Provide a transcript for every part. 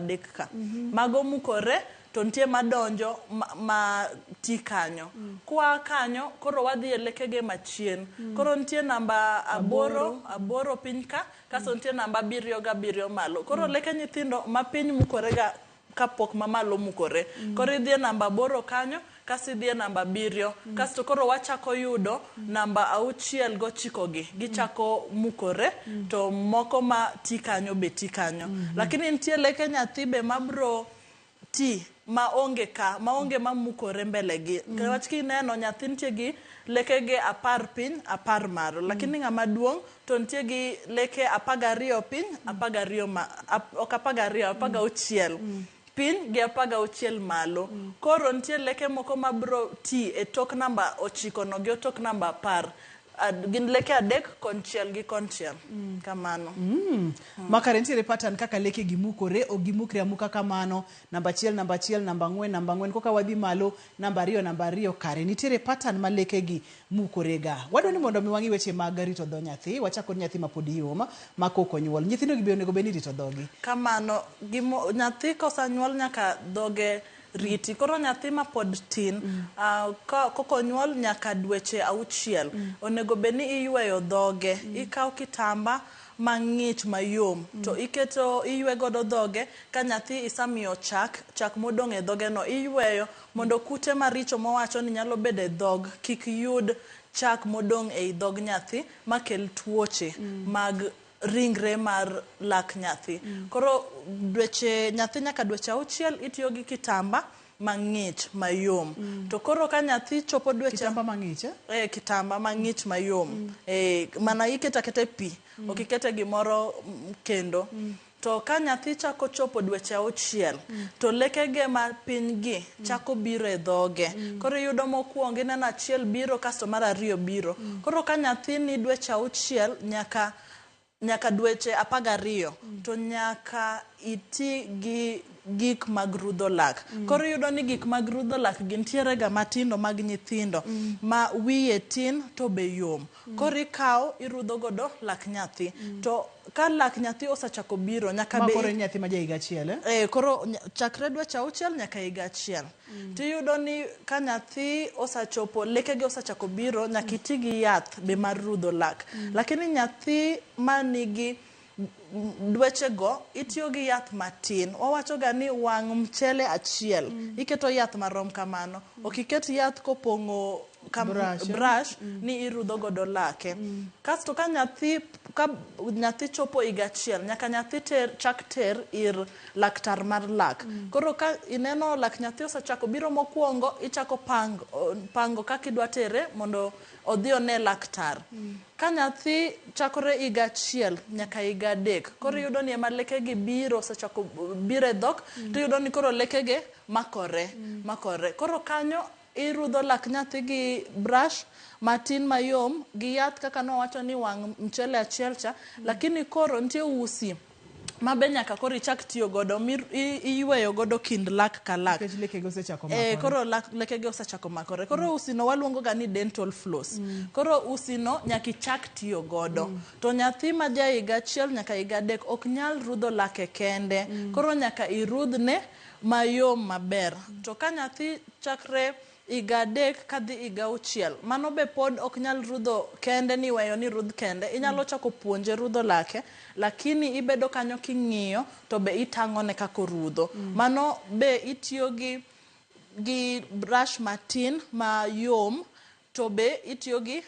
adek ka. Mago mukore to nitie madonjo ma ti kanyo. Kwa kanyo koro wadhi e lekege machien. Koro nitie namba aboro piny ka, kaso nitie namba 7 ga 7 malo. Koro leke nyithindo ma piny mukore ga kapok ma malo mukore. Koro idhi e namba 8 kanyo, kasi idhi e namba 7, kasto koro wachako yudo namba 6 gochiko gi. Gichako mukore, to moko ma ti kanyo be ti kanyo. Lakini nitie leke nyathi be mabro ti ma onge ma mukore mbele gi. Kawach kineno nyathi nitie gi lekege 10 piny, 10 malo. Lakini ng'ama duong' to nitie gi leke 12 piny, 16 piny gi 16 malo. Koro nitie leke moko mabro ti e tok namba 9 no gi tok namba 10. Gin leke 3 konchiel gi konchiel. Kamano. Makare nitiere pattern kaka leke gimukore o gimukre amuka kamano. Namba 1, namba 4, namba 4. Koka wadhi malo namba 2 kare. Nitiere pattern ma leke gi mukore ga. Wadwa ni mondo mi wangi weche mag rito dho nyathi. Wachako nyathi ma pod yom ma koko nyuol. Nyithindo gi be onego bed ni rito dhogi. Kamano. Nyathi kosanyuol nyaka dhoge riti. Koro nyathi ma pod tin, koko nyuol nyaka dweche 6. Onego bed ni iyweyo dhoge. Ikaw kitamba mang'ich mayom to iywe godo dhoge. Ka nyathi isamiyo chak modong' e dhoge no iyweyo mondo kute maricho mowacho ni nyalo bedo e dhog kik yud chak modong' e dhog nyathi makel tuoche mag ringre mar lak nyathi. Koro nyathi nyaka dweche 6 itiyo gi kitamba mang'ich mayom. To koro ka nyathi chopo dweche kitamba mang'ich kitamba mang'ich mayom. Mana iketa pi, ok ikete gimoro kendo. To ka nyathi chako chopo dweche 6 to lekege ma piny gi chako biro e dhoge. Koro yudo mokwongo ineno achiel biro kasto mar 2 biro. Koro ka nyathi ni dweche 6 nyaka dweche 12 to nyaka iti gi gik mag rudho lak. Koro yudo ni gik mag rudho lak gintiere ga matindo mag nyithindo ma wiye tin to be yom. Koro ikaw irudho godo lak nyathi. To ka lak nyathi osachako biro nyaka be koro nyathi ma ja higa achiel koro chakre dweche 6 nyaka higa achiel. Tiyudo ni ka nyathi osachopo lekege osachako biro nyaka iti gi yath be mar rudho lak. Lakini nyathi manigi dweche go itiyo gi yath matin. Wawacho ga ni wang' mchele achiel iketo yath marom kamano. Ok iket yath kopong'o brush ni irudho godo lake. Kasto ka nyathi chopo higa achiel nyaka nyathi chak ter ir laktar mar lak. Koro ka ineno lak nyathi osachako biro mokwongo ichako pango kaka idwa tere mondo odhi one laktar. Ka nyathi chakore higa achiel nyaka higa 3. Koro yudo ni ema lekegi biro osachako biro e dhok. To yudo ni koro lekege makore. Koro kanyo irudho lak nyathi gi brush matin mayom gi yath kaka nowacho ni wang' mchele achiel cha. Lakini koro nitie usi mabe nyaka koro ichak tiyo godo iyweyo godo kind lak ka lak. Lekege osechako makore. Koro lekege osechako makore. Koro usino waluongo ga ni dental floss. Koro usino nyaka ichak tiyo godo. To nyathi ma ja higa achiel nyaka higa 3 ok nyal rudho lake kende. Koro nyaka irudhne mayom maber. To ka nyathi chakre higa 3 kadhi higa 6 mano be pod ok nyal rudho kende ni weyo ni rudh kende. Inyalo chako puonje rudho lake, lakini ibedo kanyo king'iyo to be itang'one kako rudho. Mano be itiyo gi brush matin mayom to be itiyo gi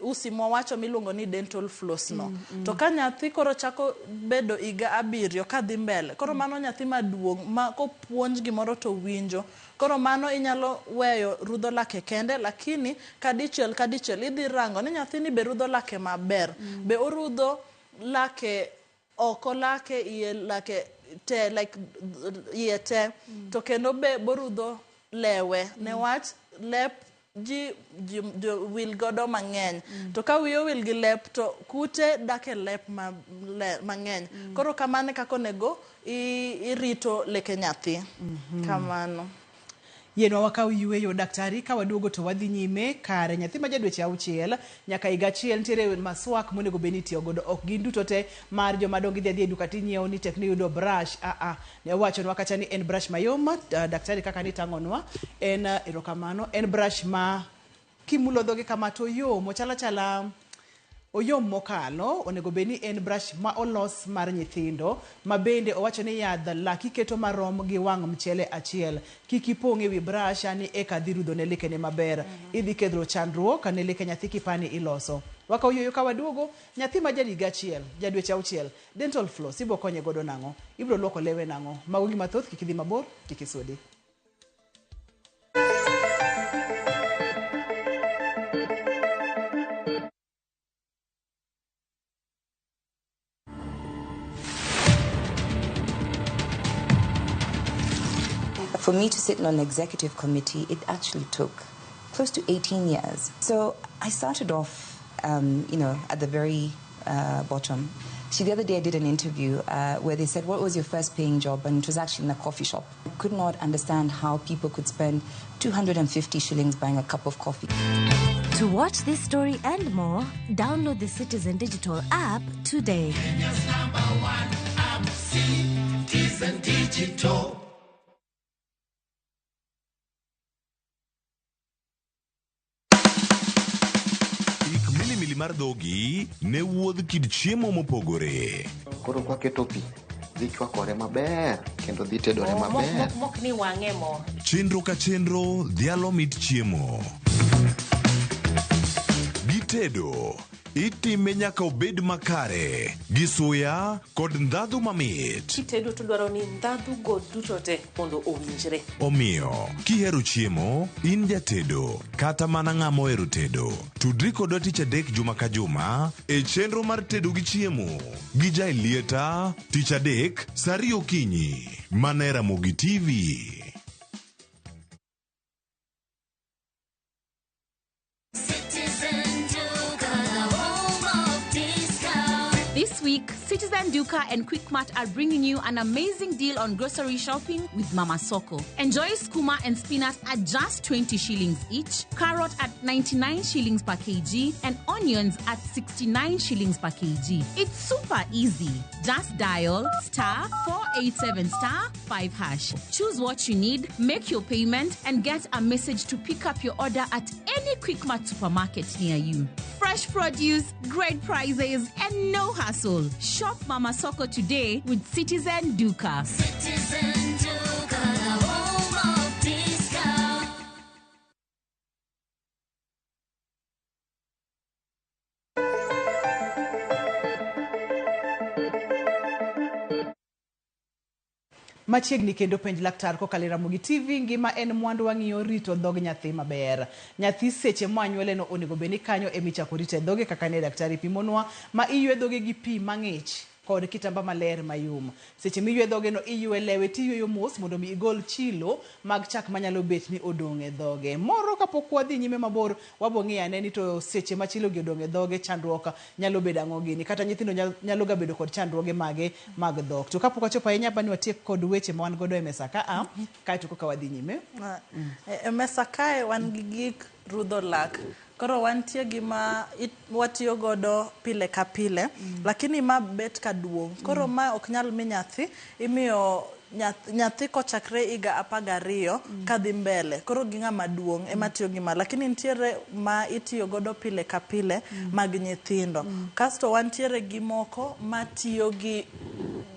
usi mowacho miluongo ni dental floss no. To ka nyathi koro chako bedo higa 7 kadhi mbele, koro mano nyathi maduong' ma kopuonj gimoro to winjo. Koro mano inyalo weyo rudho lake kende, lakini kadichiel idhi rango ni nyathini be rudho lake maber. Be orudho lake oko lake iye lake te like iye te. To kendo be borudho lewe newach lep ji wil godo mang'eny. To ka wiyo wil gi lep to kute dake lep mang'eny. Koro kamane kako nego irito leke nyathi. Kamano. Yenwa wakaw yueyo daktari ka waduogo to wadhi nyime kare nyathi ma jadweche 6 nyaka higa achiel nitiere maswak monego beni tiyo godo ok gin duto te mar joma dongo dhi e duka tinyiewo ni tek ni yudo brush ne wachonwa kacha ni en brush mayom daktari kaka ni tangonwa en erokamano en brush ma kimulo dhoge kama to yom chala oyom mokalo onego beni en brush ma olos mar nyithindo ma bende owacho ni yadh laki keto marom gi wang' mchele achiel kiki pong'e wi brush ani eka dhi rudho ne leke ne maber idhi kedhro chandruok ne leke nyathi kipani iloso waka uyoyo ka waduogo nyathi ma jadiga achiel jadweche 6 dental floss ibo konye godo nango ibro luoko lewe nango mago gima thoth kikidhi mabor kikisudi. For me to sit on an executive committee, it actually took close to 18 years. So I started off, at the very bottom. See, the other day I did an interview where they said, what was your first paying job? And it was actually in a coffee shop. I could not understand how people could spend 250 shillings buying a cup of coffee. To watch this story and more, download the Citizen Digital app today. Kenya's #1 app, Citizen Digital. Mar dhogi ne wuodh kid chiemo mopogore. Koro kwa keto pi dhi chwakore maber kendo dhi tedore maber. Mok ni wang'e mo. Chenro ka chenro dhialo mit chiemo. Gitedo itime nyaka obed makare gi suya kod ndhadhu mamit. Kitedo to dwaro ni ndhadhu go duto te mondo owinjre. Omiyo kihero chiemo in jatedo kata mana ng'ama ohero tedo tudri kodwa tich adek juma ka juma e chenro mar tedo gi chiemo gi Jailieta tich adek saa 2 okinyi mana e Ramogi TV. This week, Citizen Duka and Quickmart are bringing you an amazing deal on grocery shopping with Mama Soko. Enjoy skuma and spinach at just 20 shillings each, carrot at 99 shillings per kg, and onions at 69 shillings per kg. It's super easy. Just dial *487*5#. Choose what you need, make your payment, and get a message to pick up your order at any Quickmart supermarket near you. Fresh produce, great prices, and no hassle. Shop Mama Soko today with Citizen Duka. Citizen Duka, the home of discount. Machiegni kendo penj laktar kokalo Ramogi TV ngima en mwandu wang'iyo rito dhog nyathi maber. Nyathi seche manyuole no onego beni kanyo emichako rite dhoge kaka ne daktari pimonwa ma iywe dhoge gi pi mang'ich kod kitamba maler mayum. Seche miywe dhoge no iywe lewe tiyweyo mos mondo mi igol chilo mag chak manyalo bet ni odong' e dhoge. Moro kapok wadhi nyime mabor wabo ng'iyo ane ni to seche ma chilo gi odong' e dhoge chandruok nyalo bedo ang'o gini kata nyithindo nyalo ga bedo kod chandruoge mage mag dhok. To kapok wachopo ahinya bani watiek kod weche ma wan godo e mesa ka kaeto koka wadhi nyime. E mesa kae wan gi gik rudho lak. Koro wantie gima watiyo godo pile ka pile, lakini ma bet ka duong'. Koro ma ok nyal mi nyathi, imiyo nyathi kochakre higa 12 kadhi mbele. Koro gi ng'ama duong' ema tiyo gima, lakini nitiere ma itiyo godo pile ka pile mag nyithindo. Kasto wantiere gi moko ma tiyo gi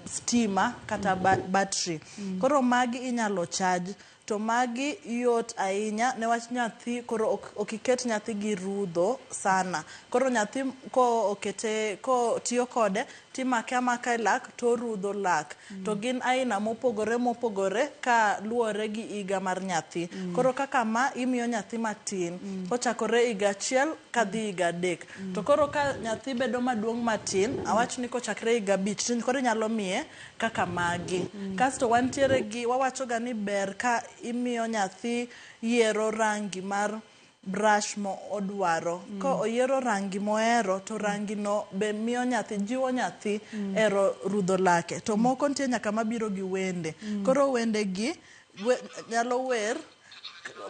stima kata battery. Koro magi inyalo charge. To magi yot ahinya newach nyathi koro okiket nyathi gi rudho sana. Koro nyathi ko tiyo kode timake amaka e lak to rudho lak. To gin aina mopogore ka luwore gi higa mar nyathi. Koro kaka ma imiyo nyathi matin kochakore higa 1 kadhi higa 3. To koro ka nyathi bedo maduong' matin awach ni kochakre higa 5 koro nyalo miye kaka magi. Kasto wantiere gi wawacho ga ni ber ka imiyo nyathi yiero rangi mar brush mo odwaro. Ko oyiero rangi mohero to rangi no be miyo nyathi jiwo nyathi ero rudho lake. To moko nitie nyaka mabiro gi wende. Koro wende gi nyalo wer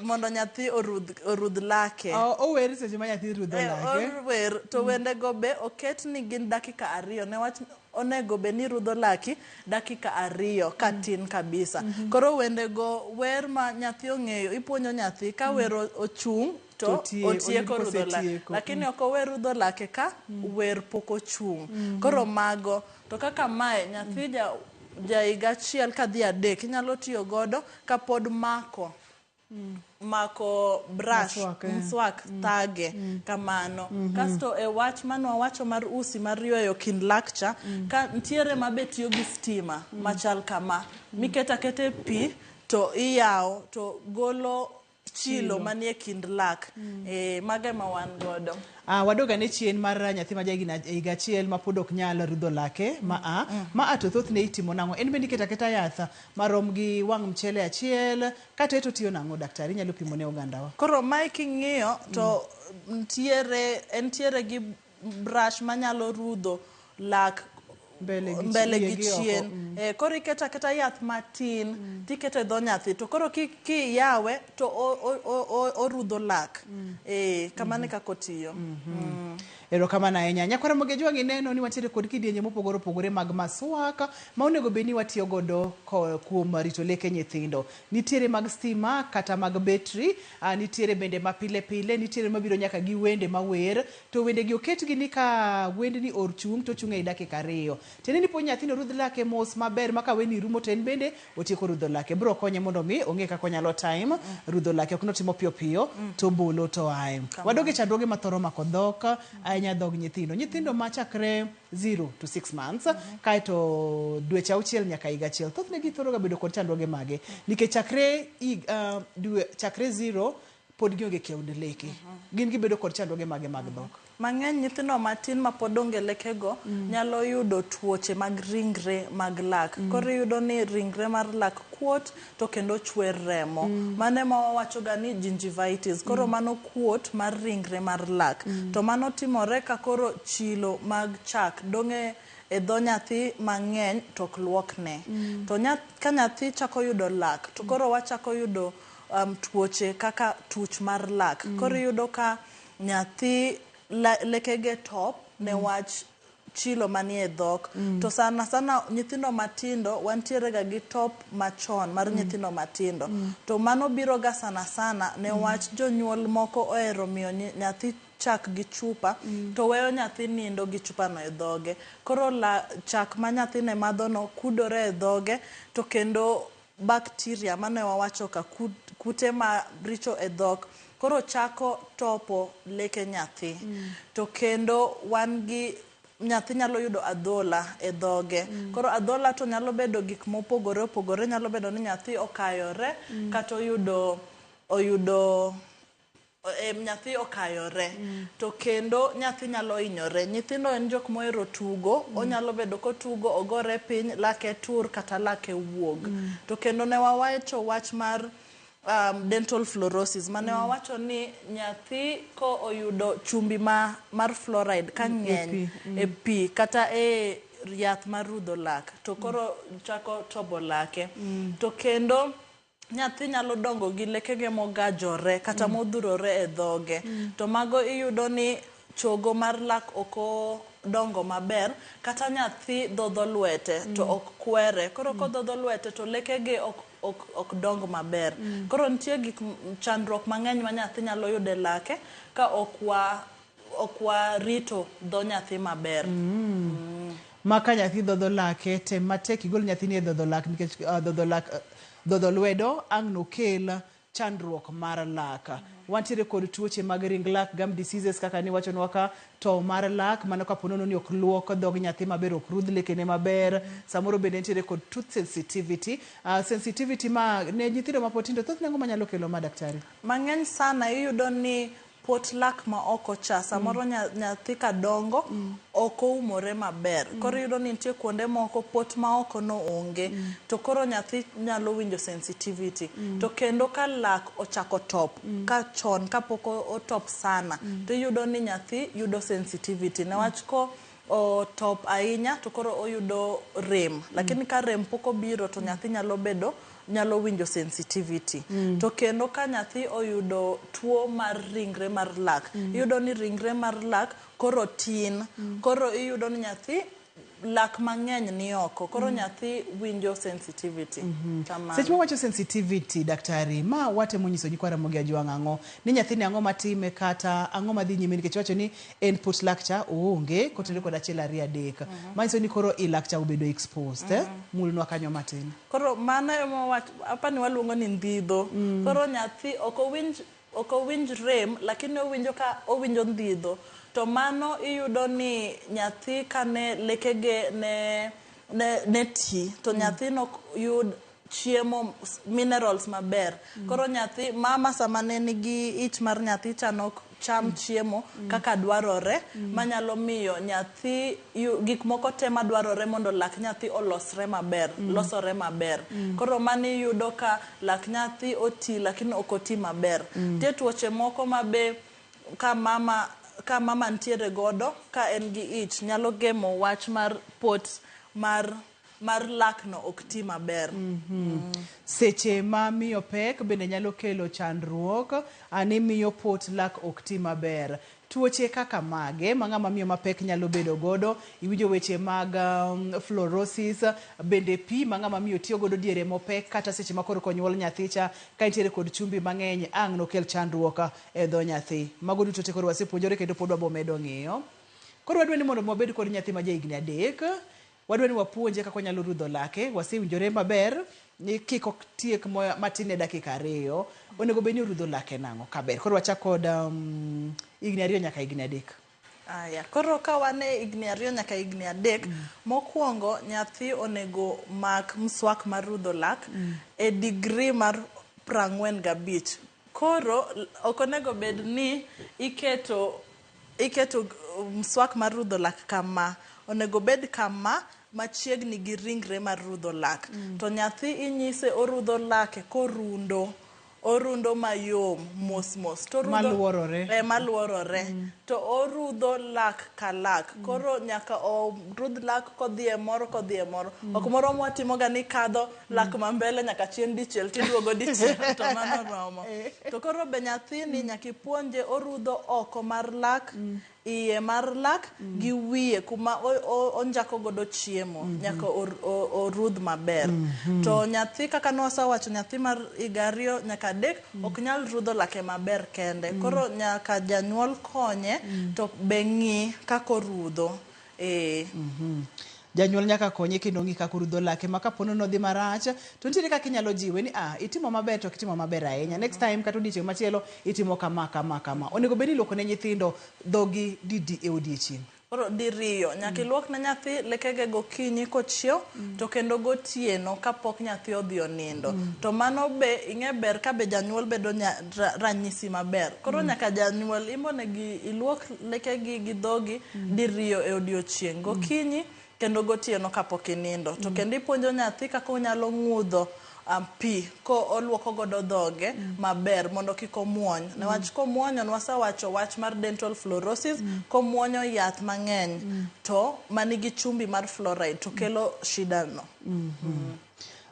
mondo nyathi orudh lake. Ower seche ma nyathi rudho lake. Ower to wende go be oket ni gin dakika 2 newach onego be ni rudho laki dakika 2 katin kabisa. Koro wende go wer ma nyathi ong'eyo, ipuonjo nyathi ka wer ochung' to otieko rudho lake, lakini ok ower rudho lake ka wer pok ochung'. Koro mago to kaka mae nyathi ja higa achiel kadhi adek inyalo tiyo godo ka pod mako brush mswak thage kamano. Kasto e wach manwawacho mar usi mar yweyo kind lakcha ka ntiere mabetiyo gi stima machal kama miketa kete pi to iyawo to golo chilo manie kind lak. Mage ma wan godo. Wadoga ne chien mar nyathi ma jagina higa achiel ma pod ok nyal rudho lake ma to thoth ne itimo nang'o? En bende keta yath marom gi wang' mchele achiel kata to tiyo nang'o daktari? Nyalo pimo ne ogandawa. Koro mae king'iyo to entiere gi brush manyalo rudho lak mbele gi chien. Koro iketa yath matin tikete dho nyathi to koro kiyawe to orudho lak. Kamane kako tiyo. Erokamano ahinya. Nyakwara moge jwangi neno ni watiere kod kidienje mopogore opogore mag maswaka ma onego bed ni watiyo godo kuom rito leke nyithindo. Nitiere mag stima kata mag betri, nitiere bende ma pile pile, nitiere mabiro nyaka gi wende mawer, to wende gi oketgi ni ka wende ni or chung' to chung' e dakika 2. Tene ni po nyathino rudh lake mos maber maka weni rumo to en bende otieko rudho lake. Bro konye mondo mi ong'e kaka onyalo time rudho lake, ok notimo piyo to bolo to ae. Wadoge chandruoge mathoro mako dhok anya dhog nyithindo ma chakre 0 to 6 months kaito dweche 6 nyaka higa achiel. Thoth ne githoro ga bedo kod chandruoge mage nikech chakre 0 pod gionge kiaud leke. Gin gibedo kod chandruoge mage mag dhok. Mang'eny nyithindo matin ma pod onge lekego nyalo yudo tuoche mag ringre mag lak. Koro yudo ni ringre mar lak kuot to kendo chwer remo. Mane ma wawacho ga ni gingivitis. Koro mano kuot mar ringre mar lak. To mano timore ka koro chilo mag chak dong'e e dho nyathi mang'eny to ok luokne. To ka nyathi chako yudo lak to koro wachako yudo tuoche kaka tuch mar lak. Koro yudo ka nyathi lekege top ne wach chilo manie dhok. To sana nyithindo matindo wantiere ga gi top machon mar nyithindo matindo. To mano biro ga sana ne wach jonyuol moko ohero miyo nyathi chak gi chupa to weyo nyathi nindo gi chupa no e dhoge. Koro chak ma nyathi ne madho no kudore e dhoge to kendo bakteria mane wawacho ka kute ma richo e dhok koro chako topo leke nyathi. To kendo wan gi nyathi nyalo yudo adhola e dhoge. Koro adhola to nyalo bedo gik mopogore opogore, nyalo bedo ni nyathi okayore kata nyathi okayore. To kendo nyathi nyalo hinyore. Nyithindo en jok mohero tugo, onyalo bedo kotugo ogore piny lake tur kata lake wuog. To kendo ne wawacho wach mar dental fluorosis mane wawacho ni nyathi ko oyudo chumbi mar fluoride ka ng'eny e pi kata e yath mar rudho lak to koro chako tobo lake. To kendo nyathi nyalo dongo gi lekege mogajore kata modhurore e dhoge. To mago iyudo ni chogo mar lak oko dongo maber kata nyathi dhodho lwete to ok kwere. Koro kodhodho lwete to lekege ok dong maber. Koro nitie gik chandruok mang'eny ma nyathi nyalo yudo e lake ka ok warito dho nyathi maber. Maka nyathi dhodho lake tem matek igol nyathi ni dhodho lak nikech dhodho lwedo ang' nokel chandruok mar lak. Wantiere kod tuoche mag ring lak, gum diseases kaka ni wacho nwaka to mar lak mano ka ponono ni ok luok dhog nyathi maber, ok rudh lekene maber. Samoro bende nitiere kod tooth sensitivity. Sensitivity ma ne nyithindo mapotindo thoth nengo manyalo kelo ma daktari? Mang'eny sana iyudo ni pot lak ma oko cha samoro nyathi ka dongo oko umore maber. Koro iyudo ni nitie kuonde moko pot ma oko no onge. To koro nyathi nyalo winjo sensitivity. To kendo ka lak ochako top ka chon kapok otop sana to iyudo ni nyathi yudo sensitivity. Newach ko top ahinya to koro oyudo rem lakini ka rem pok obiro to nyathi nyalo winjo sensitivity to kendo ka nyathi oyudo tuo mar ringre mar lak iyudo ni ringre mar lak koro tin koro iyudo ni nyathi lak mang'eny ni oko koro nyathi winjo sensitivity seche wacho sensitivity daktari ma watemo nyiso ji kwara mogi ajwang' ang'o ni nyathini ang'o matime kata ang'o madhi nyime nikech wacho ni en put lakcha oonge kotenore kod 1 2 3 manyiso ni koro i lakcha obedo exposed mulnwa kanyo matin koro mano ema apani waluongo ni ndhidho koro nyathi ok owinj rem lakini owinjo ndhidho to mano iyudo ni nyathi kane lekege ne ti to nyathi no yud chiemo minerals maber koro nyathi mama sama ne nigi ich mar nyathi chanok cham chiemo kaka dwarore manyalo miyo nyathi gik moko te madwarore mondo lak nyathi losore maber koro mani yudo ka lak nyathi oti lakini ok oti maber tie tuoche moko mabe ka mama ntiere godo ka en gi ich nyalo gemo wach mar pot mar lak no ok ti maber seche ma miyo pek bende nyalo kelo chandruok ani miyo pot lak ok ti maber tuoche kaka mage ma ng'ama miyo mapek nyalo bedo godo iwinjo weche mag fluorosis bende pi ma ng'ama miyo tiyo godo diere mopek kata seche ma koro konyuol nyathicha ka nitiere kod chumbi mang'eny ang' nokel chandruok e dho nyathi mago duto te koro wasepuonjore kendo pod wabomedo ng'iyo koro wadwa ni mondo wabed kod nyathi ma ja higni 3 wadwa ni wapuonje kaka onyalo rudho lake wasewinjore maber ni kik ok tiek matin e dakika 2 onego bed ni orudho lake nang'o kaber koro wachak kod higni 2 nyaka higni 3 aya koro ka wan e higni 2 nyaka higni 3 mokwongo nyathi onego mak mswak mar rudho lak e degree mar 45 koro ok onego bed ni iketo mswak mar rudho lak kama onego bed kama machiegni gi ringre mar rudho lak to nyathi inyise orudho lake orundo mayom mos to maluorore to orudho lak ka lak koro nyaka orudh lak kodhie moro ok moro mwatimoga ni kadho lak mambele nyaka chien dichiel tiduogo dichiel to mano romo to koro be nyathini nyaka ipuonje orudho oko mar lak iye mar lak gi wiye kuma onjako godo chiemo nyaka orudh maber to nyathi kaka nosawacho nyathi mar higa 2 nyaka 3 ok nyal rudho lake maber kende koro nyaka janyuol konye to be ng'i kaka orudho janyuol nyaka konye kendo ng'i kaka orudho lake ma kapono nodhi marach to nitiere kaka inyalo jiwe ni itimo maber to kitimo maber ahinya next time kata odiochieng' machielo itimo kama onego bed ni ilwoko ne nyithindo dhogi didi e odiochieng' koro diriyo nyaka iluok ne nyathi lekege gokinyi kochiew to kendo gotieno kapok nyathi odhi onindo to mano be ing'e ber ka be janyuol bedo ranyisi maber koro nyaka janyuol imonegi iluok lekegi gi dhogi diriyo e odiochieng' gokinyi kendo gotieno kapok inindo to kendo ipuonjo nyathi kaka onyalo ng'udho pi ko oluoko godo dhoge maber mondo kik omuony newach komuonyo nwasawacho wach mar dental fluorosis komuonyo yath mang'eny to manigi chumbi mar fluoride to kelo shida no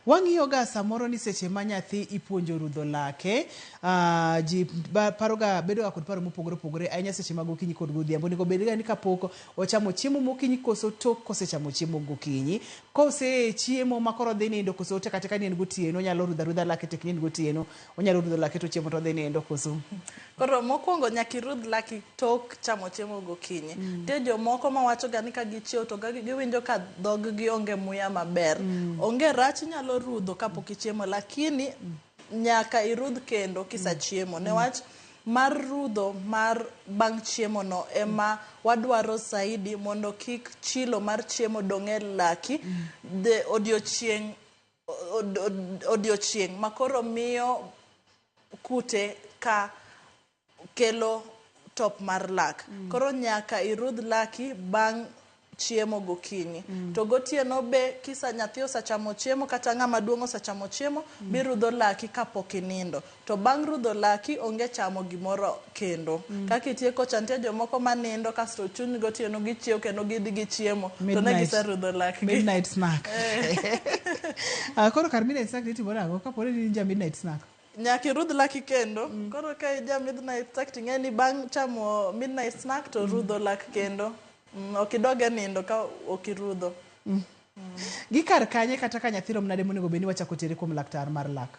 wang'iyo ga samoro ni seche ma nyathi ipuonjo rudho lake ji paroga bedoga kod paro mopogore opogore ahinya seche mag okinyi kod godhiambo onego bedga ni kapok ochamo chiemo mokinyi koso tok kosechamo chiemo gokinyi kose chiemo makoro dhi nindo koso te kata ka ni en gotieno onyalo rudha lake tek ni en gotieno onyalo rudho lake to chiemo to dhi nindo koso koro mokwongo nyaka irudh laki tok chamo chiemo gokinyi tie jomoko mawacho ga ni ka gichiew to giwinjo ka dhog-gi onge muya maber onge rach nyalo rudho kapok ichiemo lakini nyaka irudh kendo kisachiemo newach mar rudho mar bang' chiemo no ema wadwaro saidi mondo kik chilo mar chiemo dong' e laki odiochieng' makoro miyo kute ka kelo top mar lak koro nyaka irudh laki bang' chiemo gokinyi. To gotieno be kisa nyathi osachamo chiemo kata ng'ama duong' osachamo chiemo, birudho laki kapok inindo. To bang' rudho laki onge chamo gimoro kendo. Kaka itieko cha nitie jomoko manindo kasto chuny gotieno gichiew kendo gidhi gichiemo. To ne giserudho laki. Midnight snack. Koro kar midnight snack nitimore ang'o kapore ni ja midnight snack? Nyaki rudh laki kendo. Koro ka ija midnight snack ting'e ni bang' chamo midnight snack to rudho lak kendo. Okidoge nindo ka okirudho. Gi kar kanye kata ka nyathi rom nade monego bed ni wachako tere kuom laktar mar lak?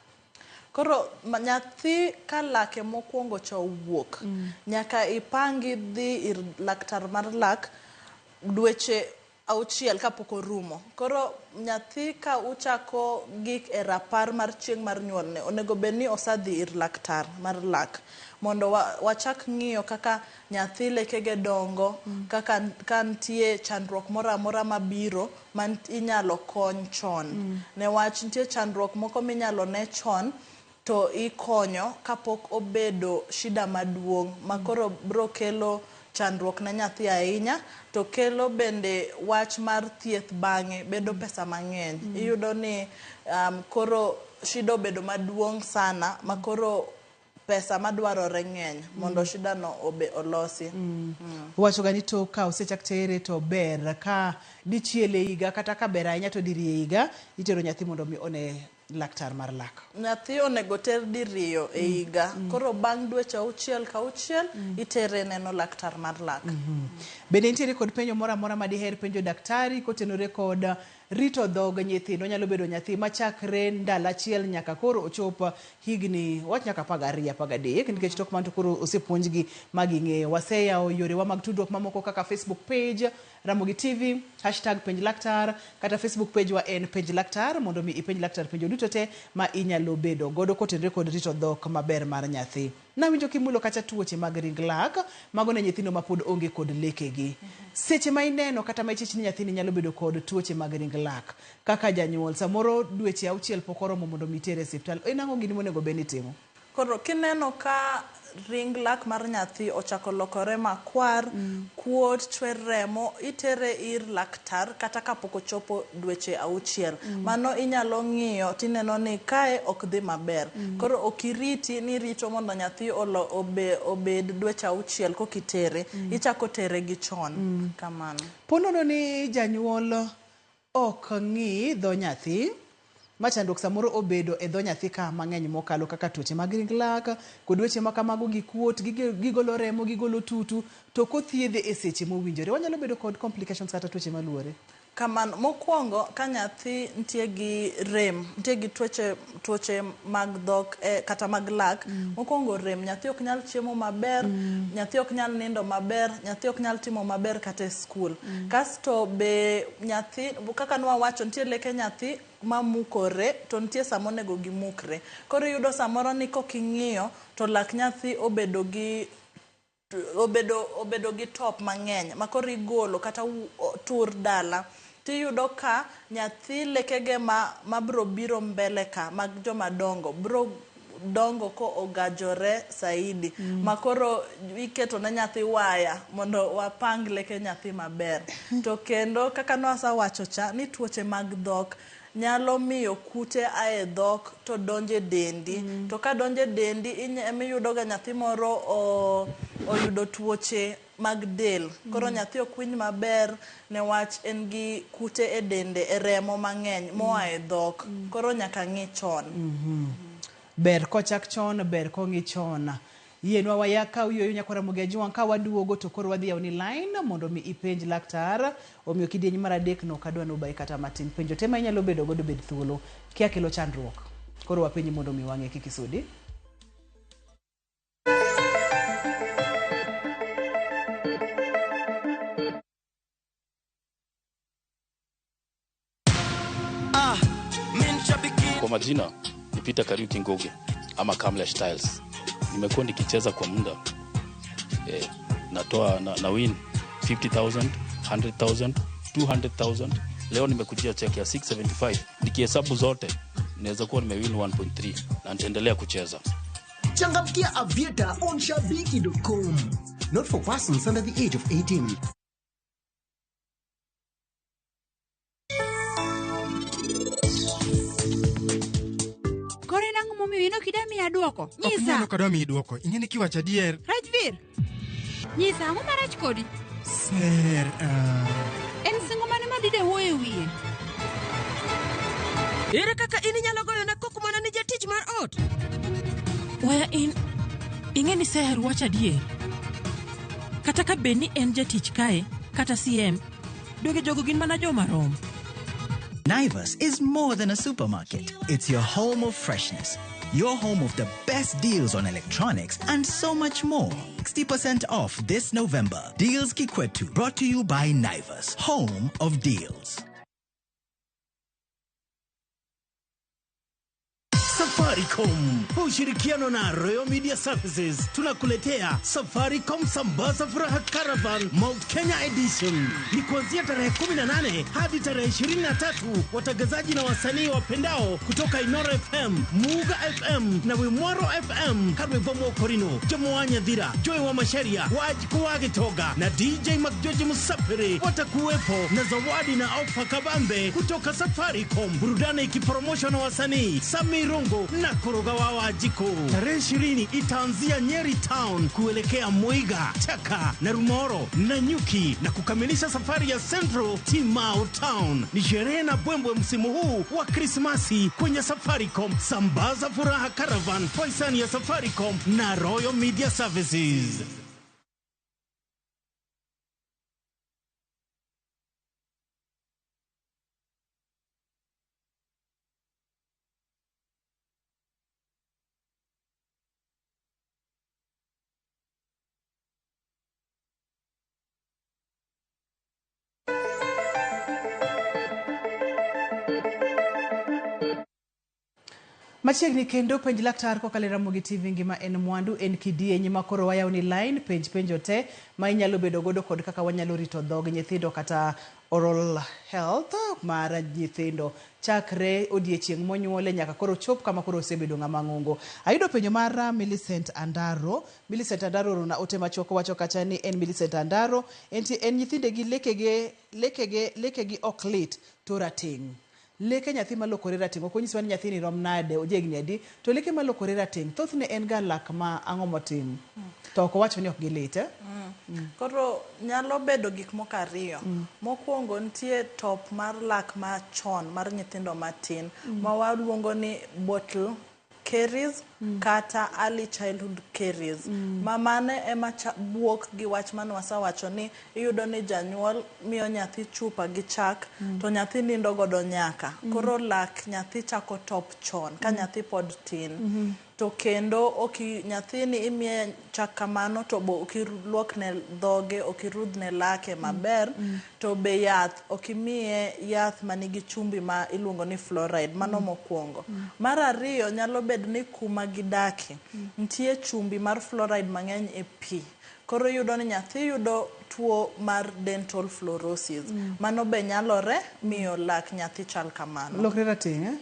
Koro nyathi ka lake mokwongo cha owuok, nyaka ipangi dhi ir laktar mar lak dweche 6 kapok orumo. Koro nyathi ka uchako gik e rapar mar chieng' mar nyuolne, onego bed ni osadhi ir laktar mar lak mondo wachak ng'iyo kaka nyathi lekege dongo, kaka kantie chandruok moro amora mabiro man inyalo kony chon. Newach nitie chandruok moko minyalo ne chon to ikonyo kapok obedo shida maduong' makoro bro kelo chandruok na nyathi ahinya, to kelo bende wach mar thieth bang'e bedo pesa mang'eny. Iyudo ni koro shida obedo maduong' sana makoro pesa madwarore ng'eny mondo shida no olosi. Wacho gani to ka osechak tere to ber ka dichiele higa kata ka ber ahinya to dirie higa itero nyathi mondo mi one laktar mar lak. Nyathi onego ter diriyo e higa. Koro bang' dweche 6 ka 6 itere neno laktar mar lak. Bende nitiere kod penjo moro amora ma diher penjo daktari kotenore kod rito dhog nyithindo? Nyalo bedo nyathi machakre ndalo achiel nyaka koro ochop higni wach nyaka 12 13, nikech tok man to koro osepuonjgi maging'eyo. Waseyawo yorewa mag tudruok mamoko kaka Facebook page Ramogi TV #penjlaktar kata Facebook page wa en penj laktar mondo mi ipenj laktar penjo duto te ma inyalo bedo godo kotenore kod rito dhok maber mar nyathi. Nawinjo kimulo kata tuoche mag ring lak mago ne nyithindo mapod onge kod lekegi. Seche ma ineno kata ma ichich ni nyathini nyalo bedo kod tuoche mag ring lak kaka janyuol samoro dweche 6 pok oromo mondo mitere hospital, enang'o gini monego bed ni timo? Koro kineno ka ring lak mar nyathi ochako lokore makwar, kuot, chwer remo, itere ir laktar kata kapok ochopo dweche 6. Mano inyalo ng'iyo tineno ni kae ok dhi maber. Koro okiriti ni rito mondo nyathi obed dweche 6 kokitere, ichako tere gi chon. Kamano. Ponono ni janyuol ok ng'i dho nyathi, machandruok samoro obedo e dho nyathi ka mang'eny mokalo kaka tuoche mag ring lak, kod weche ma kamago gi kuot, gigolo remo, gigolo tutu, to kothiedhe e seche mowinjore wanyalo bedo kod complications kata tuoche maluore. Kamano, mokwongo ka nyathi nitie gi rem, nitie gi tuoche mag dhok kata mag lak, mokwongo rem, nyathi ok nyal chiemo maber, nyathi ok nyal nindo maber, nyathi ok nyal timo maber kata e skul. Kasto be nyathi, kaka nwawacho, nitie leke nyathi mamukore to nitie samo nego gimukre. Koro yudo samoro ni koking'iyo to lak nyathi obedo gi top mang'eny makoro igolo kata tur dala. Tiyudo ka nyathi lekege mabro biro mbele ka mag jomadongo bro dongo ko ogajore saidi, makoro iketo na nyathi waya mondo wapang leke nyathi maber. To kendo kaka nwasawacho cha ni tuoche mag dhok nyalo miyo kute ae dhok to donje dendi. To ka donje dendi emiyudo ga nyathi moro oyudo tuoche mag del. Koro nyathi ok winj maber newach en gi kute e dende, e remo mang'eny moa e dhok. Koro nyaka ng'i chon. Ber kochak chon, ber kong'i chon. Yienwa wayaka uyoyo nyakora Ramogi ka waduogo to koro wadhi yawni line mondo mi ipenj laktar. Omiyo kidieny mar 3 no kadwa nobai kata matin. Penjo tema inyalo bedo godo bed thuolo kia kelo chandruok. Koro wapenji mondo mi wang'e kik isudi. Kwa majina ni Peter Kariuki Ngoge ama Kamlesh Styles. Nimekuwa nikicheza kwa muda. Natoa na win 50,000, 100,000, 200,000. Leo nimekujia check ya 675. Nikihesabu zote naweza kuwa nimewin 1.3 na nitaendelea kucheza. Changamkia Aviator on shabiki.com. Not for persons under the age of 18. momiyo ino kidami aduoko. Nyisa. Ok kadami duoko. Ingeni kiwacha dier. Rajvir. Nyisa amo marach kodi. Ser. En singo mane madide wuoye wiye. Ere kaka in inyalo goyo na koko mana ni jatich mar ot? Waya ingeni Seher wacha dier. Kata ka beni en jatich kae, kata CM, doge jogo gin mana joma rom. Naivas is more than a supermarket. It's your home of freshness. Your home of the best deals on electronics and so much more. 60% off this November. Deals Kikwetu, brought to you by Naivas, home of deals. Safaricom kwa ushirikiano na Royal Media Services tunakuletea Safaricom Sambaza Furaha Caravan Mount Kenya Edition. Ni kuanzia tarehe 18 hadi tarehe 23. Watangazaji na wasanii wapendao kutoka Inoro FM, Muga FM na Wimwaro FM, Karwe Vomo Korino, Jomoanya Dhira, Joy wa Masharia, Wajikuwage Toga na DJ Makjoji Musapiri watakuwepo na zawadi na ofa kabambe kutoka Safaricom. Burudani ikipromoshwa na wasanii Samirongo na Kurogawa Wajiko. Tarehe 20 itaanzia Nyeri Town kuelekea Muiga, Chaka na Rumoro na Nyuki na kukamilisha safari ya Central Timau Town. Ni sherehe na bwembwe msimu huu wa Krismasi kwenye Safaricom Sambaza Furaha Caravan, Poisani ya Safaricom na Royal Media Services. Machiegni kendo penj laktar kokalo Ramogi TV ngima en mwandu en kidienje makoro wayaw ni line penjo te ma inyalo bedo godo kod kaka wanyalo rito dhog nyithindo kata oral health mar nyithindo chakre odiechieng monyuole nyaka koro chop kama koro osebedo ng'ama ng'ongo. Ayudo penjo mar Millicent Andaro. Millicent Andaro na ote machoko wacho kacha ni en Millicent Andaro en nyithinde gi lekegi ok lit to rating. Leke nyathi malokore rateng ok onyiswa ni nyathi ni rom nade ojegni adi to leke malokore rateng thothne en ga lak ma ang'o motim to ok wacho ni ok gilit Koro nyalo bedo gik moko ariyo. Mokwongo nitie top mar lak ma chon mar nyithindo matin ma waluongo ni bottle caries kata early childhood caries. Mamane ema buok gi wach man wasawacho ni iyudo ni janyuol miyo nyathi chupa gi chak to nyathi nindo godo nyaka. Koro lak nyathi chako top chon ka nyathi pod tin. To kendo nyathini imiye chak kamano to bo okiluok ne dhoge, okirudh ne lake maber, to be yath okimiye yath manigi chumbi ma iluongo ni fluoride, mano mokwongo. Mar ariyo nyalo bedo ni kuma gidaki nitie chumbi mar fluoride mang'eny e pi. Koro yudo ni nyathi yudo tuo mar dental fluorosis. Mano be nyalore miyo lak nyathi chal kamano. Lokre rateng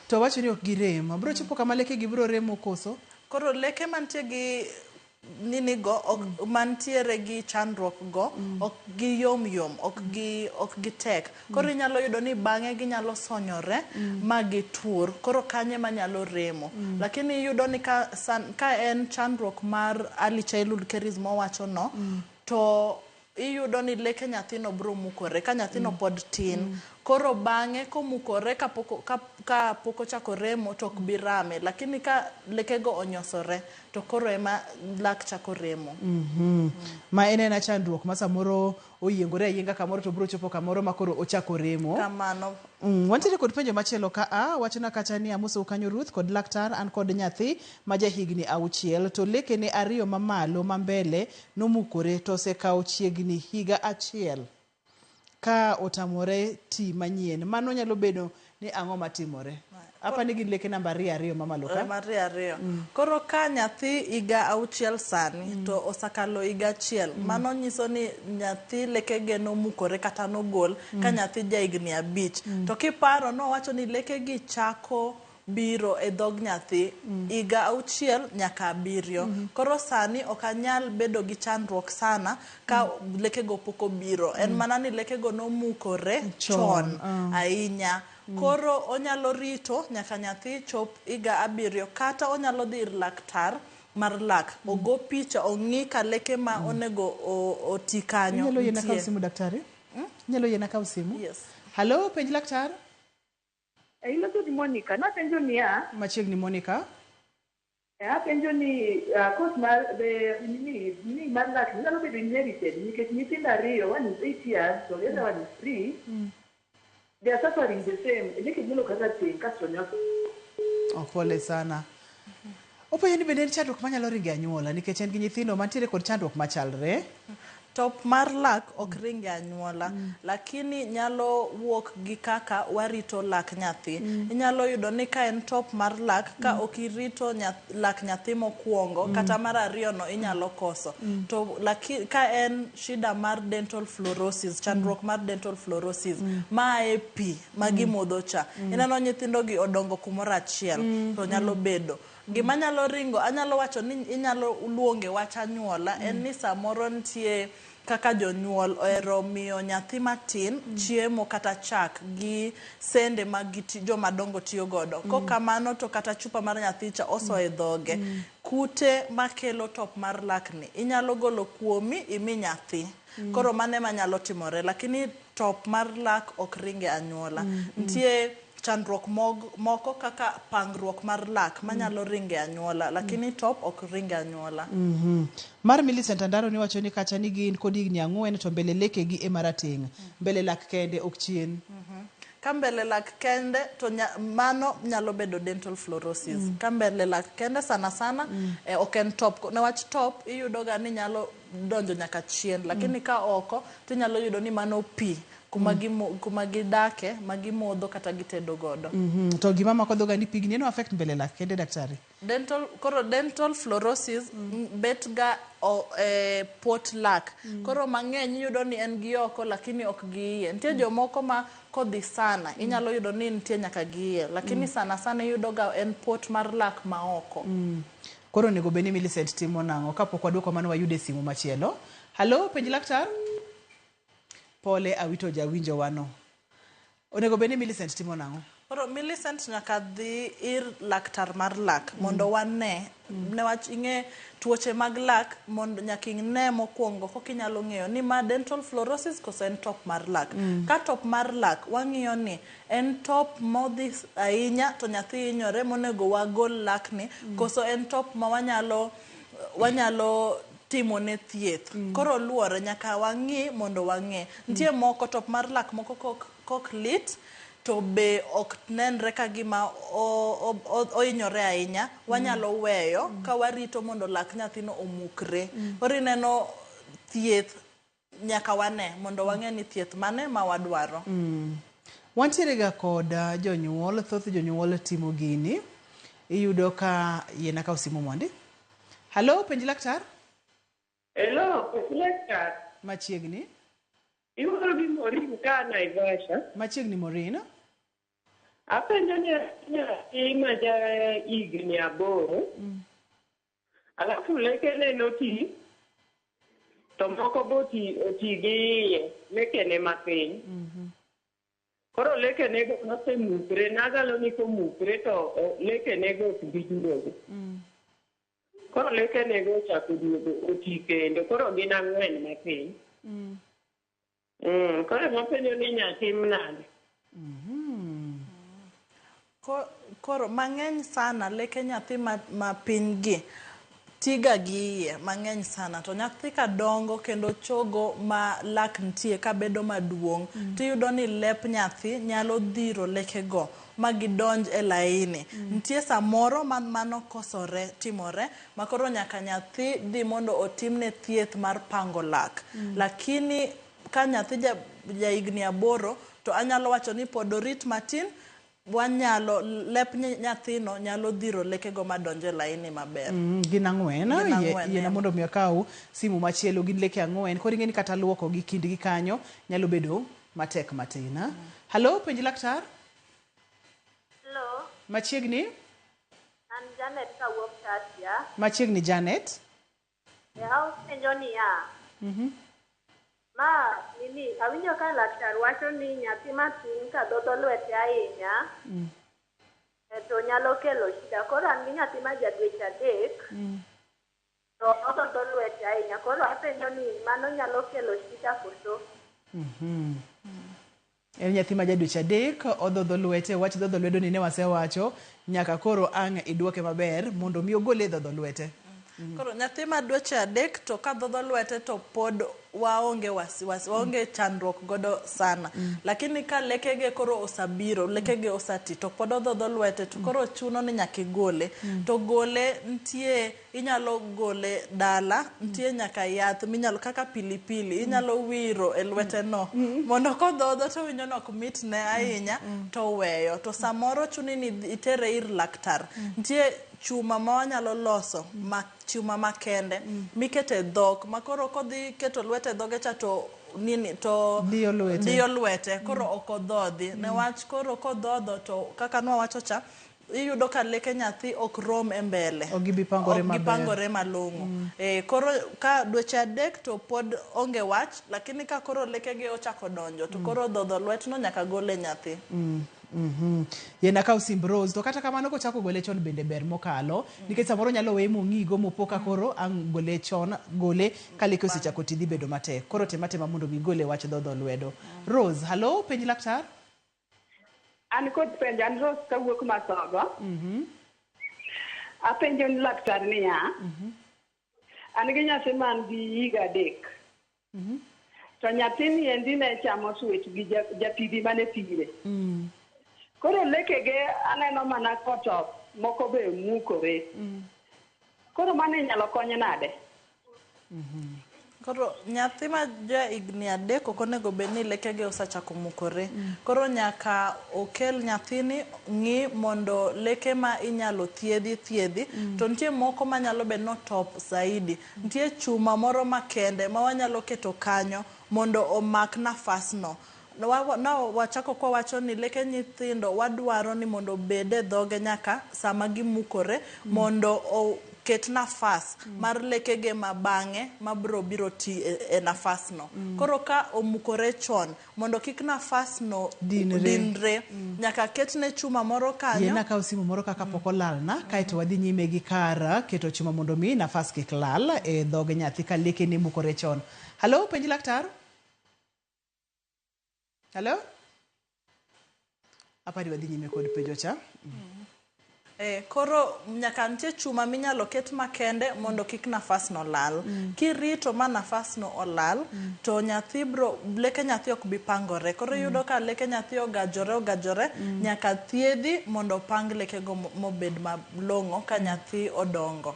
to wacho ni ok girem. Bro chopo kama leke gi bro remo koso. Koro leke mantie gi nini go mantiere gi chandruok go ok gi yom ok gi tek. Koro inyalo yudo ni bang'e ginyalo sonyore ma gitur. Koro kanye manyalo remo. Lakini yudo ni ka en chandruok mar early childhood caries mowacho no to iyudo ni leke nyathino bro mukore ka nyathino pod tin. Koro bang'e komukore ka poko chako remo to ok birame, lakini ka lekego onyosore to koro ema lak chako remo. Ma en chandruok ma samoro oyiengore ayienga kamoro to bro chopo kamoro ma koro ochako remo. Kamano. Wantiere kod penjo machielo ka wachna kacha ni amoso kanyo Ruth kod laktar an kod nyathi ma jahigni 6 to leke ne ariyo mamalo mambele nomukore to osekawo chiegni higa 1 ka otamore ti manyien. Mano nyalo bedo ni ang'o matimore. Apa ni gin leke namba 2 mamalo ka. Namba 2. Koro ka nyathi higa 6 sani to osakalo higa 1, mano nyiso ni nyathi leke ge nomukore kata nogol ka nyathi jahigni 5. To kiparo no wacho ni leke gi chako biro e dhog nyathi higa 6 nyaka 7. Koro sani okanyal bedo gi chandruok sana ka leke go poko biro. En mana ni leke go nomukore chon ahinya Koro onyalo rito nyaka nyathi chop higa 7 kata onyalo dhi ir laktar mar lak. Ogo picha, ong'i ka leke ma onego oti kanyo. Inyalo yena kaw simu daktari? Inyalo yena kaw simu? Yes. Hello, penj laktar? Iloso di Monica, napenjo ni ya. Machiegni Monica. Apenjo ni kos mar ni mar lak nyalo bedo inherited nikech nyithindo 2, one is 8 years, so the other one is 3. They are suffering the same. Nikech nyalo kata ting kasto nyako. Pole sana. Openjo ni bende chandruok manyalo ringe anyuola nikech en gi nyithindo mantiere kod chandruok machalre. Top mar lak ok ringe anyuola, lakini nyalo wuok gi kaka warito lak nyathi. Inyalo yudo ni ka en top mar lak, ka ok irito lak nyathi mokwongo, kata mar 2 no inyalo koso. To ka en shida mar dental fluorosis, chandruok mar dental fluorosis, ma e pi magimodho cha. Ineno nyithindo gi odongo kumoro achiel, to nyalo bedo. Gima nyalo ringo, anyalo wacho ni inyalo luonge wach anyuola, en ni samoro nitie kaka jonyuol ohero miyo nyathi matin chiemo kata chak gi sende ma joma dongo tiyo godo. Kokamano to kata chupa mar nyathi cha oso e dhoge. Kute makelo top mar lakni inyalo golo kuomi imi nyathi. Koro mane manyalo timore, lakini top mar lak ok ringe anyuola. Nitie chandruok moko kaka pangruok mar lak manyalo ringe anyuola, lakini top ok ringe anyuola. Mar Millicent Andaro ni wacho ni kacha ni gin kod higni 4 to mbele leke gi ema rateng'. Mbele lak kende ok chien. Ka mbele lak kende to mano nyalo bedo dental fluorosis. Ka mbele lak kende sana ok en top. Newach top iyudo ga ni nyalo donjo nyaka chien, lakini ka oko to nyalo yudo ni mano pi kuma gidake magimodho kata gitedo godo. To gima mako dhoga ni pigni no affect mbele lak kende daktari? Dental fluorosis bet ga pot lak. Koro mang'eny yudo ni en gi oko lakini ok gi iye. Nitie jomoko ma kodhi sana inyalo yudo ni nitie nyaka gi iye, lakini sana yudo ga en pot mar lak ma oko. Koro nego beni Millicent timo nang'o kapok waduoko mano wayude simu machielo. Hello, penj laktar? Pole awito jawinjo wano. Onego beni Millicent timo nang'o? Koro Millicent nyaka dhi ir laktar mar lak mondo wane, newach ing'e tuoche mag lak mondo nyaka ing'e mokwongo koka inyalo ng'eyo ni ma dental fluorosis koso en top mar lak. Ka top mar lak wang'iyo ni en top modhi ahinya to nyathi hinyore monego wagol lakni, koso en top ma wanyalo timo ne thieth. Koro luore nyaka wang'i mondo wang'e. Nitie moko top mar lak moko kok lit to be ok nenre ka gima ohinyore ahinya, wanyalo weyo ka warito mondo lak nyathino omukre. Koro ineno thieth nyaka wane mondo wang'e ni thieth mane ma wadwaro. Wantiere ga kod jonyuol, thoth jonyuol timo gini. Iyudo ka yena kaw simu mondi. Hello, penj laktar? Hello, laktar. Machiegni? Iwuoyo gi Morin ka Naivasha. Machiegni Morin? Apenjo ni nyathi ma ja higni 8. Alafu lekene noti, to moko bo oti gi iye, lekene mapiny. Koro lekene go nosemukre, nagalo ni komukre to lekene go ok bi duogo. Koro lekene go ochako duogo oti kendo, koro gin 4 mapiny. Koro mapenjo ni nyatim nade? Koro mang'eny sana leke nyathi ma piny gi tiga gi iye mang'eny sana, to nyathi ka dongo kendo chogo ma lak nitie ka bedo maduong' tiyudo ni lep nyathi nyalo dhiro leke go magidonj e laini. Nitie samoro mano kosore timore makoro nyaka nyathi dhi mondo otimne thieth mar pango lak. Lakini ka nyathi ja higni 8 to anyalo wacho ni pod orit matin, lep nyathino nyalo dhiro leke go madonje laini maber. Gin 4, yena mondo mi akaw simu machielo, gin leke 4. Koro ing'eni kata luoko gi kindgi kanyo nyalo bedo matek matina. Hello, penj laktar? Hello. Machiegni? An Janet kawuok Tasia. Machiegni Janet? Penjo ni ya. Ma nini awinjo ka laktar wacho ni nyathi matin ka dhodho lwete ahinya to nyalo kelo shida. Koro an gi nyathi ma ja dweche 3 to odhodho lwete ahinya. Koro apenjo ni mano nyalo kelo shida koso? En nyathi ma ja dweche 3 odhodho lwete. Wach dhodho lwedo ni ne wasewacho nyaka koro ang' iduoke maber mondo mi ogole dhodho lwete. Koro nyathi ma dweche 3 to ka dhodho lwete to pod waonge wasiwasi, waonge chandruok godo sana. Lakini ka lekege koro osabiro, lekege osati to pod odhodho lwete to koro chuno ni nyaka igole. To gole ntie, inyalo gole dala, ntie nyaka yath minyalo kaka pilipili, inyalo wiro e lwete no. Mondo kodhodho to winjo nok mitne ahinya to weyo. To samoro chuni ni itere ir laktar. Ntie chuma ma wanyalo loso, chuma makende mikete dhok makoro kodhi keto lwete dhoge cha to nini to dio lwete koro okodhodhi newach koro kodhodho to kaka nwa wacho cha iyudo ka leke nyathi ok rom e mbele ogipangore malong'o. Koro ka dweche 3 to pod onge wach, lakini ka koro lekege ochako donjo to koro dhodho lwetno nyaka gole nyathi. Yena ka usimb Rose to kata kamano kochako gole chon bende ber mokalo nikech samoro nyalo weye mong'igo mopoka koro ang' gole chon gole kaleke osechako tidhi bedo matek. Koro tema mondo gigole wach dhodho lwedo. Rose, hello, penj laktar. An kod penj, an Rose kawuok Masogo. Apenjo ni laktar niya. An gi nyathi man gi higa 3. To nyathini endi ne chamo swit gi japidhi mane pire. Koro lekege aneno mana kotop moko be mukore. Koro mane nyalo konye nade? Koro nyathi ma ja higni 3 ok onego bed ni lekege osachako mukore. Koro nyaka okel nyathini ng'i mondo leke ma inyalo thiedhi to nitie moko manyalo bed no top zaidi. Nitie chuma moro makende ma wanyalo keto kanyo mondo omak nafasno. Wachako kwa wacho ni leke nyithindo wadwaro ni mondo bede dhoge nyaka sama gimukore mondo ket nafas mar lekege mabang'e mabro biro ti e nafasno. Koro ka omukore chon mondo kik nafasno dinre nyaka ketne chuma moro kanyo. Yena ka osimu moro kaka poko lalna kaito wadhi nyime gi kara keto chuma mondo mi nafas kik lal e dhoge nyathi ka leke ne mukore chon. Hello, penj laktar. Hello? Apari wadhi nyime kod penjo cha. Koro nyaka ntie chuma minyalo ket makende mondo kik nafas no lal. Kirito ma nafas no olal to nyathi leke nyathi ok bi pangore. Koro yudo ka leke nyathi ogajore nyaka thiedhi mondo pang leke go mobed malong'o ka nyathi odongo.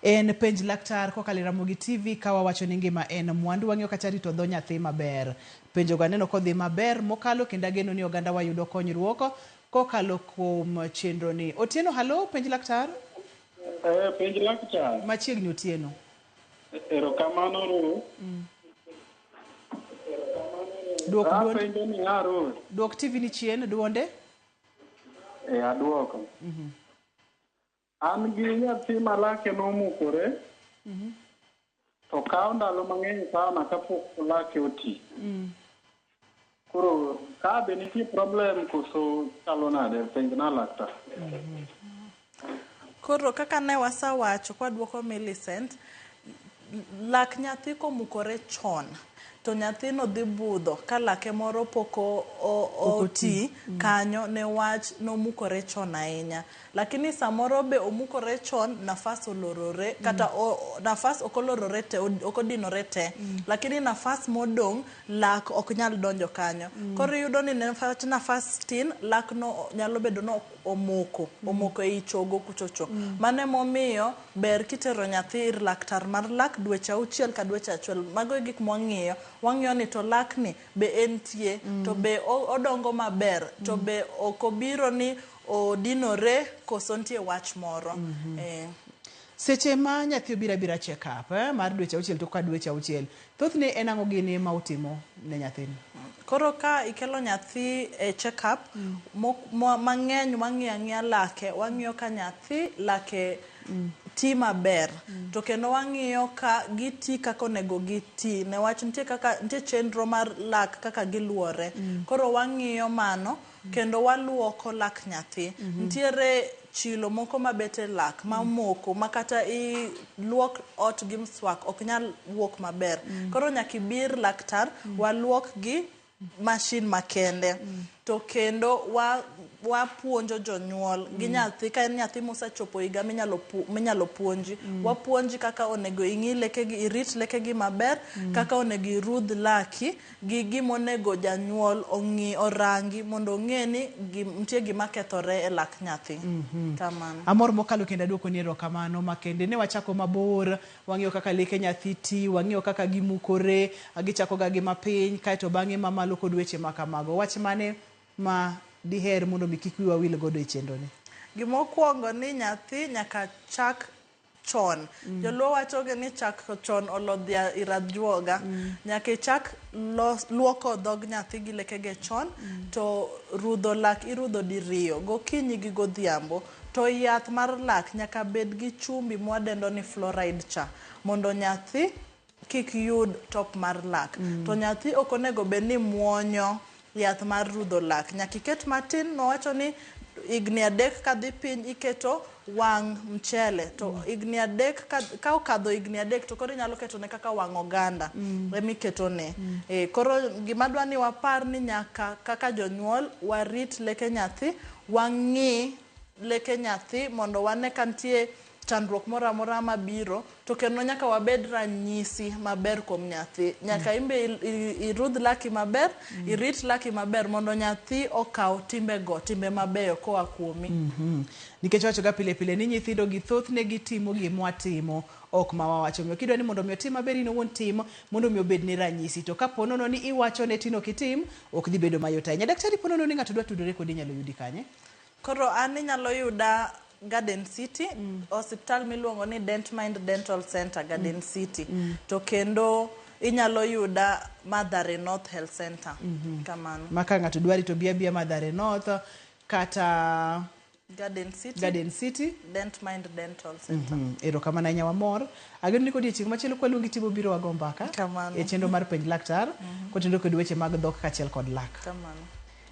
En penj laktar kokalo Ramogi TV kawa wacho ni ngima en mwandu wang'eyo kata rito dho nyathi maber. Penjo ga neno kodhi maber mokalo kendo ageno ni oganda wayudo konyruok kokalo kuom chenro ni. Otieno, hello, penj laktar. Penj laktar. Machiegni Otieno. Erokamano Ru. Penjo ni Ru. Duok TV ni chien duonde? Aduoko. An gi nyathi malake nomukore. To kawo ndalo mang'eny sana kapok lake oti. Koro ka be nitie problem koso chalo nade penj na laktar. Koro kaka ne wasawacho kwa duoko Millicent, lak nyathi komukore chon to nyathino dhi budho ka lake moro poko oti kanyo ne wach nomukore chon ahinya. Lakini samoro be omukore chon nafas olorore kata nafas okolorore te okodinore te. Lakini nafas modong lak ok nyal donjo kanyo. Koro yudo ni nafas tin lak no nyalo bedo no omoko e chogo kuchocho. Mane momiyo ber kitero nyathi ir laktar mar lak dweche 6 ka dweche 1. Mago e gik mwang'iyo. Wang'iyo ni to lak ni be entie to be odongo maber to be okobiro ni odinore koso ntie wach moro. Seche ma nyathi obira check up mar dweche 6 to ka dweche 6 thothne en ang'o gini ma utimo ne nyathini? Koro ka ikelo nyathi e check up mang'eny wang'iyo lake, wang'iyo ka nyathi lake ti maber to kendo wang'iyo ka giti kaka onego giti newach nitie chenro mar lak kaka giluore koro wang'iyo mano kendo waluoko lak nyathi nitiere chilo moko mabete lak mamoko makata iluok ot gi mswak ok nyal wuok maber koro nyaka ibir laktar waluok gi mashin makende to kendo wapuonjo jonyuol gi nyathi ka en nyathi mosechopo higa minyalo puonji wapuonji kaka onego ing'i lekegi irit lekegi maber kaka onego irudh laki gi gimonego janyuol ong'i orangi mondo ong'e ni nitie gima kethore e lak nyathi kamano. Amor mokalo kendo aduoko ni erokamano makende ne wachako mabor wang'iyo kaka leke nyathi ti wang'iyo kaka gimukore gichako ga gi mapiny kaeto bang'e mamalo kod weche makamago wach mane ma diher mondo mi kik wiwa wil godo e chenro ni. Gimokwongo ni nyathi nyaka chak chon joluo wacho ni chak chon olodhi irajuoga nyaka chak luoko dhog nyathi gi lekege chon to rudho lak irudho diriyo gokinyi gi godhiambo to yath mar lak nyaka bed gi chumbi mwadendo ni fluoride cha mondo nyathi kik yud top mar lak to nyathi ok onego bed ni muonyo yath mar rudho lak nyaka iket matin nowacho ni igni 3 kadhi piny iketo wang' mchele to igni 3 ka okadho igni 3 to koro inyalo ketone kaka wang' oganda emiketone koro gima dwa ni wapar ni nyaka kaka jonyuol warit leke nyathi wang'i leke nyathi mondo wane ka nitie chandruok moro amora mabiro to kendo nyaka wabed ranyisi maber kuom nyathi nyaka imbe irudh laki maber irit laki maber mondo nyathi okaw timbe mabeyo koa kuomi nikech wacho ga pile pile ni nyithindo gi thoth ne gitimo gimwatimo ok mawawacho miyo kidwa ni mondo mi otim maber ino won tim mondo mi obed ni ranyisi to kapo nono ni iwacho ne tino kitim ok dhi bedo mayot ahinya. Daktari ponono ni ng'ato dwa tudore kodi nyalo yudi kanye? Koro an inyalo yuda Garden City hospital miluongo ni Dentmind Dental Center Garden City to kendo inyalo yuda Mathare North Health Center kamano maka ng'ato dwari to bia Mathare North kata Garden City Dentmind Dental Center erokamano ahinya wamor ageno ni kodi chieng' machielo kwa luongi timo biro wago mbaka e chenro mar penj laktar kotendo kod weche mag dhok kachiel kod lak kamano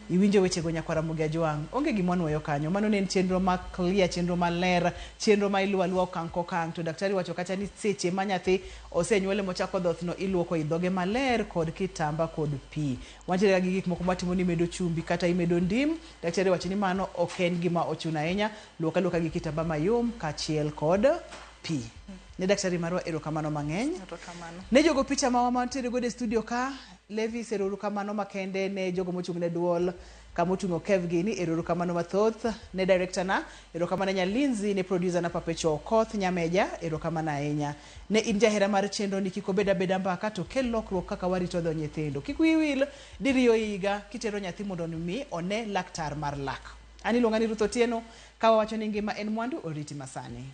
iwinjo weche go nyakwara Mugia Jwang onge gimwanwayo kanyo mano ne en chenro ma clear chenro maler chenro ma iluwa okang' kokang' to daktari wacho kata ni seche ma nyathi osenyuole mochako dhoth no iluoko idhoge maler kod kitamba kod pi wantiere gi gik moko matimo ni medo chumbi kata imedo ndim daktari wacho ni mano ok en gima ochuna ahinya luoka gi kitamba mayom kachiel kod pi ne daktari marwa erokamano mang'eny ne jogo picha ma mantiere go e studio ka Levi erokamano makende ne jogo mochung' ne duol kama oting'o Kev Gini erokamano mathoth ne director na erokamano Nyalinzi ne producer na Papecho Koth Nyameja erokamano ahinya ne in jahera mar chenro ni kiko beda mbaka to kel lokruok kaka warito dho nyithindo kik wiwil diriyo higa kitero nyathi mondo mi one laktar mar lak ani luonga ni Ruth Otieno ka wawacho ni ngima en mwandu oriti masani.